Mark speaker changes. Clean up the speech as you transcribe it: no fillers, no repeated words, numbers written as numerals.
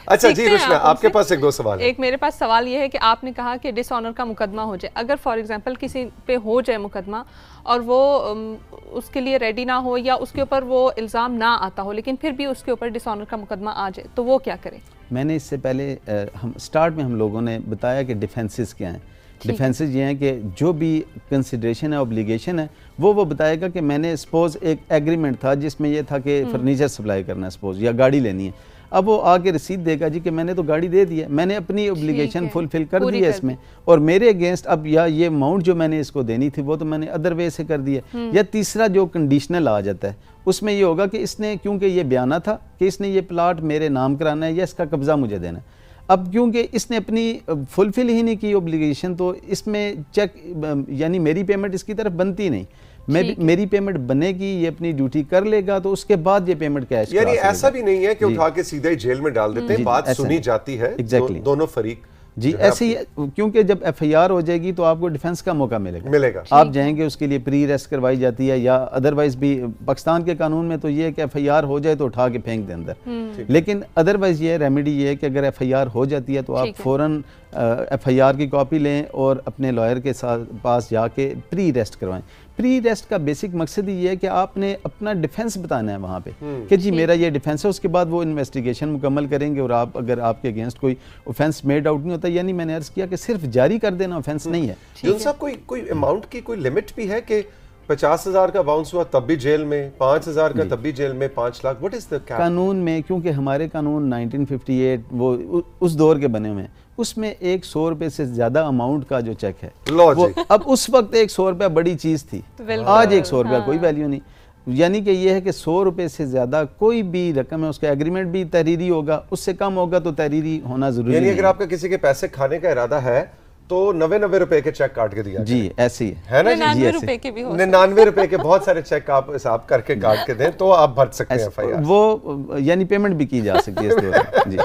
Speaker 1: अच्छा जी रुशना, आपके पास एक दो सवाल है।
Speaker 2: एक मेरे पास सवाल ये है कि आपने कहा कि डिसऑनर का मुकदमा हो जाए, अगर फॉर एग्जांपल किसी पे हो जाए मुकदमा और वो उसके लिए रेडी ना हो या उसके ऊपर वो इल्ज़ाम ना आता हो, लेकिन फिर भी उसके ऊपर डिसऑनर का मुकदमा आ जाए, तो वो क्या करें?
Speaker 3: मैंने इससे पहले हम स्टार्ट में हम लोगों ने बताया कि डिफेंसेस क्या हैं। डिफेंसेस ये हैं कि जो भी कंसिडरेशन है, ऑब्लिगेशन है, वो बताएगा कि मैंने सपोज एक एग्रीमेंट था जिसमें ये था कि फर्नीचर सप्लाई करना है सपोज, या गाड़ी लेनी है। अब वो आके रसीद देगा जी कि मैंने तो गाड़ी दे दी है, मैंने अपनी ऑब्लिगेशन फुलफिल कर दी है इसमें, और मेरे अगेंस्ट अब या ये अमाउंट जो मैंने इसको देनी थी वो तो मैंने अदर वे से कर दी है। या तीसरा जो कंडीशनल आ जाता है उसमें ये होगा कि इसने, क्योंकि ये बयाना था कि इसने ये प्लाट मेरे नाम कराना है या इसका कब्जा मुझे देना है, अब क्योंकि इसने अपनी फुलफिल ही नहीं की ऑब्लिगेशन, तो इसमें चेक यानी मेरी पेमेंट इसकी तरफ बनती नहीं। मेरी पेमेंट बनेगी, ये अपनी ड्यूटी कर लेगा, तो उसके बाद ये पेमेंट कैश,
Speaker 1: यानी ऐसा भी नहीं है कि उठा के सीधे ही जेल में डाल देते हैं, बात सुनी जाती है दोनों फरीक
Speaker 3: जी। ऐसे ही क्योंकि जब एफआईआर हो जाएगी तो आपको डिफेंस का मौका मिलेगा। आप जाएंगे, उसके लिए प्री अरेस्ट करवाई जाती है, या अदरवाइज भी पाकिस्तान के कानून में तो ये है कि एफआईआर हो जाए तो उठा के फेंक दे अंदर, लेकिन अदरवाइज ये रेमेडी ये है कि अगर एफआईआर हो जाती है तो आप फौरन एफआईआर की कॉपी लें और अपने लॉयर के साथ पास जाके प्री अरेस्ट करवाएं। प्री अरेस्ट का बेसिक मकसद ये है कि आपने अपना डिफेंस बताना है वहाँ पे कि जी मेरा ये डिफेंस है। उसके बाद वो इन्वेस्टिगेशन मुकम्मल करेंगे, और आप अगर आपके अगेंस्ट कोई ऑफेंस मेड आउट नहीं होता, यानी मैंने अर्ज किया कि सिर्फ जारी कर देना ऑफेंस नहीं है।
Speaker 1: जुन साहब, कोई अमाउंट की कोई लिमिट भी है कि 50,000 का बाउंस हुआ तब भी जेल में, 5,000 का तब भी जेल में, 5 lakh, what is the cap?
Speaker 3: कानून में, क्योंकि हमारे कानून 1958 वो उस दौर के बने हुए हैं, उसमें एक 100 रुपए से ज्यादा अमाउंट का जो चेक है वो, अब उस वक्त एक 100 रुपया बड़ी चीज थी, आज एक 100 रुपया कोई वैल्यू नहीं। यानी कि ये है कि 100 रुपए से ज्यादा कोई भी रकम है, उसका एग्रीमेंट भी तहरीरी होगा, उससे कम होगा तो तहरीरी होना जरूरी है।
Speaker 1: यानी अगर आपका किसी के पैसे खाने का इरादा है तो 99 रुपए के चेक काट के दिया
Speaker 3: जी, ऐसे ही
Speaker 1: है ना जी।
Speaker 2: 99 रुपए के भी हो,
Speaker 1: 99 रुपए के बहुत सारे चेक आप हिसाब करके काट के दें तो आप भर सकते हैं एफआईआर।
Speaker 3: वो यानी पेमेंट भी की जा सकती है इस दौरान जी।